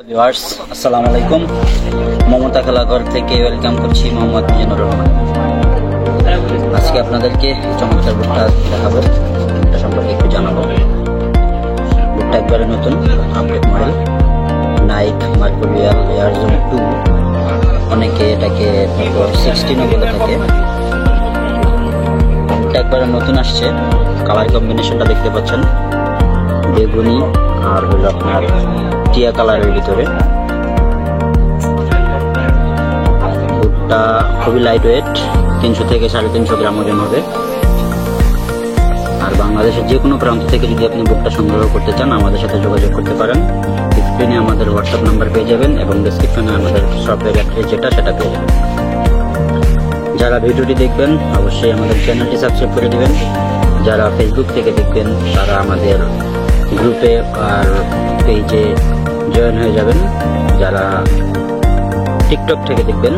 Viewers আসসালামু আলাইকুম। মমতা খেলাঘর থেকে ওয়েলকাম করছি মোহাম্মদ মিজানুর রহমান। আজকে আপনাদেরকে চমৎকার বুটটা দেখাবো, বুটটা সম্পর্কে একটু জানাবো। বুটটা একবারে নতুন আপডেট মডেল, নাইক মার্কুরিয়াল এয়ারজোন 2, অনেকে এটাকে 16ও বলে থাকে। বুটটা একবারে নতুন আসছে। কালার কম্বিনেশনটা দেখতে পাচ্ছেন, বেগুনি আর হলো আপনার টিয়া কালারের ভিতরে। বুটটা খুবই লাইট ওয়েট, 300 থেকে 350 গ্রাম ওজন হবে। আর বাংলাদেশের যে কোনো প্রান্ত থেকে যদি আপনি বুটটা সংগ্রহ করতে চান আমাদের সাথে যোগাযোগ করতে পারেন। স্ক্রিনে আমাদের হোয়াটসঅ্যাপ নাম্বার পেয়ে যাবেন এবং ডেসক্রিপশনে আমাদের শপের অ্যাড্রেস সেটা পেয়ে যাবেন। যারা ভিডিওটি দেখবেন অবশ্যই আমাদের চ্যানেলটি সাবস্ক্রাইব করে দিবেন। যারা ফেসবুক থেকে দেখবেন তারা আমাদের গ্রুপে আর পেজে জয়েন হয়ে যাবেন। যারা টিকটক থেকে দেখবেন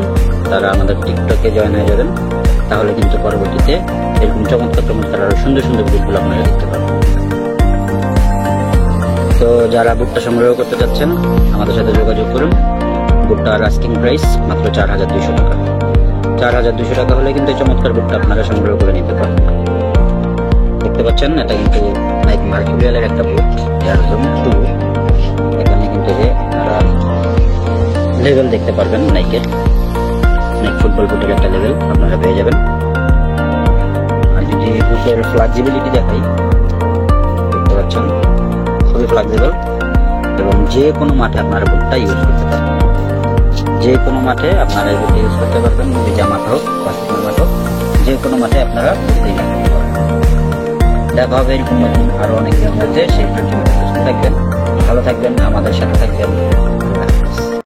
তারা আমাদের টিকটকে জয়েন হয়ে যাবেন। তাহলে কিন্তু পরবর্তীতে এরকম চমৎকার আরো সুন্দর ভিডিওগুলো আপনারা দেখতে পাবেন। তো যারা বুটটা সংগ্রহ করতে চাচ্ছেন আমাদের সাথে যোগাযোগ করুন। বুটটার আস্কিং প্রাইস মাত্র 4200 টাকা। 4200 টাকা হলে কিন্তু এই চমৎকার বুটটা আপনারা সংগ্রহ করে নিতে পারেন। দেখতে পাচ্ছেন এটা কিন্তু নাইক মার্কুরিয়ালের একটা বুট, এয়ারজোন 2। এখানে কিন্তু যে আপনারা লেভেল দেখতে পারবেন, নাইক ফুটবল বুটের একটা লেভেল আপনারা পেয়ে যাবেন। আর যদি বুটের ফ্লেক্সিবিলিটি দেখাই, দেখতে পাচ্ছেন খুবই ফ্লেক্সিবল এবং যে কোনো মাঠে আপনারা বুটটা ইউজ করতে পারবেন। যে কোনো মাঠে আপনারা এই বুটটা ইউজ করতে পারবেন, ভিজা মাঠ হোক বা শুকনো মাঠ হোক, যে কোনো মাঠে আপনারা বুটটা ইউজ করতে পারবেন। দেখা হবে এরকম নতুন আরো অনেক ভিডিওতে। সেই ভিডিওটি সুস্থ থাকবেন, ভালো থাকবেন, আমাদের সাথে থাকবেন।